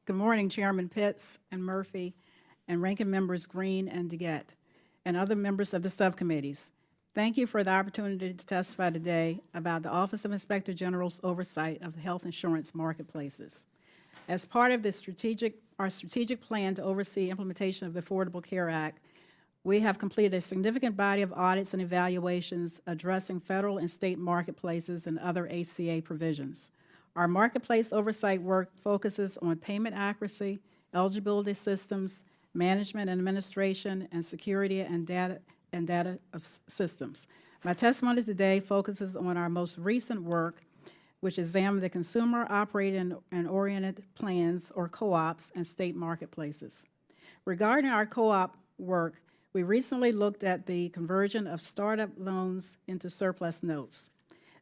Good morning, Chairman Pitts and Murphy, and Ranking Members Green and DeGette, and other members of the subcommittees. Thank you for the opportunity to testify today about the Office of Inspector General's oversight of the health insurance marketplaces. As part of our strategic plan to oversee implementation of the Affordable Care Act, we have completed a significant body of audits and evaluations addressing federal and state marketplaces and other ACA provisions. Our marketplace oversight work focuses on payment accuracy, eligibility systems, management and administration, and security and data of systems. My testimony today focuses on our most recent work, which examined the consumer operated and oriented plans, or co-ops, and state marketplaces. Regarding our co-op work, we recently looked at the conversion of startup loans into surplus notes.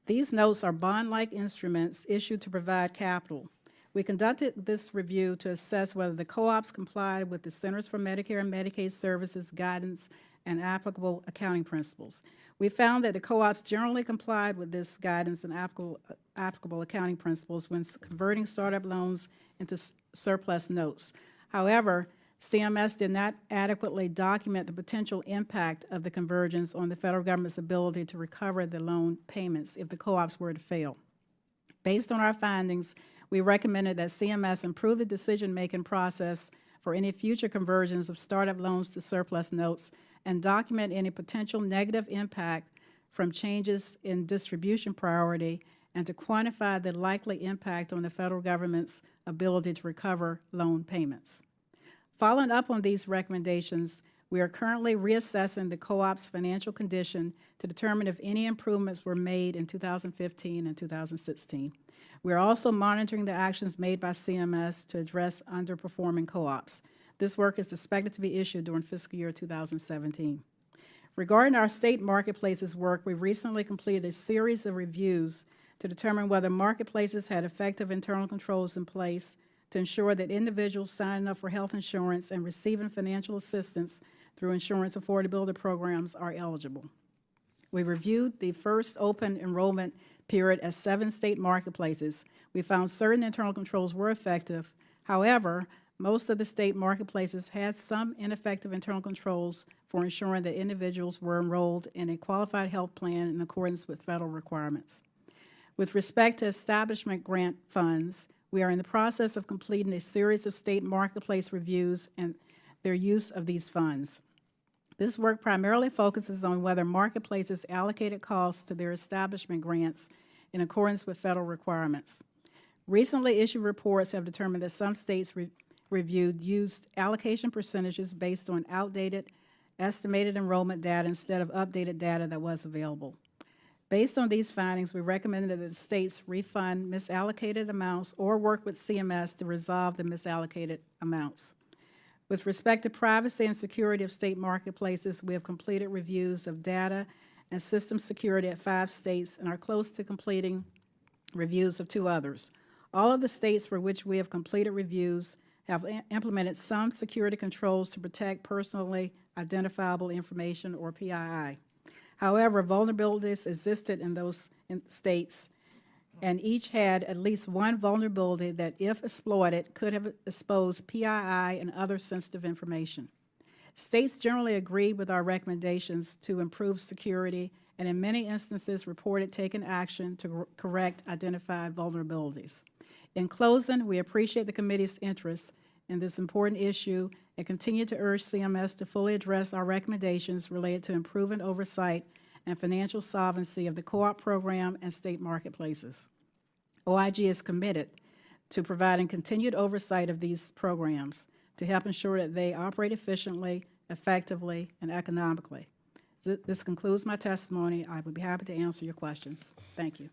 These notes are bond-like instruments issued to provide capital. We conducted this review to assess whether the co-ops complied with the Centers for Medicare and Medicaid Services guidance and applicable accounting principles. We found that the co-ops generally complied with this guidance and applicable accounting principles when converting startup loans into surplus notes. However, CMS did not adequately document the potential impact of the conversions on the federal government's ability to recover the loan payments if the co-ops were to fail. Based on our findings, we recommended that CMS improve the decision-making process for any future conversions of startup loans to surplus notes and document any potential negative impact from changes in distribution priority, and to quantify the likely impact on the federal government's ability to recover loan payments. Following up on these recommendations, we are currently reassessing the co-op's financial condition to determine if any improvements were made in 2015 and 2016. We are also monitoring the actions made by CMS to address underperforming co-ops. This work is expected to be issued during fiscal year 2017. Regarding our state marketplaces work, we recently completed a series of reviews to determine whether marketplaces had effective internal controls in place to ensure that individuals signing up for health insurance and receiving financial assistance through insurance affordability programs are eligible. We reviewed the first open enrollment period at 7 state marketplaces. We found certain internal controls were effective. However, most of the state marketplaces had some ineffective internal controls for ensuring that individuals were enrolled in a qualified health plan in accordance with federal requirements. With respect to establishment grant funds, we are in the process of completing a series of state marketplace reviews and their use of these funds. This work primarily focuses on whether marketplaces allocated costs to their establishment grants in accordance with federal requirements. Recently issued reports have determined that some states reviewed used allocation percentages based on outdated estimated enrollment data instead of updated data that was available. Based on these findings, we recommended that the states refund misallocated amounts or work with CMS to resolve the misallocated amounts. With respect to privacy and security of state marketplaces, we have completed reviews of data and system security at 5 states and are close to completing reviews of 2 others. All of the states for which we have completed reviews have implemented some security controls to protect personally identifiable information, or PII. However, vulnerabilities existed in those states, and each had at least one vulnerability that, if exploited, could have exposed PII and other sensitive information. States generally agreed with our recommendations to improve security and in many instances reported taking action to correct identified vulnerabilities. In closing, we appreciate the committee's interest in this important issue and continue to urge CMS to fully address our recommendations related to improving oversight and financial solvency of the co-op program and state marketplaces. OIG is committed to providing continued oversight of these programs to help ensure that they operate efficiently, effectively, and economically. This concludes my testimony. I would be happy to answer your questions. Thank you.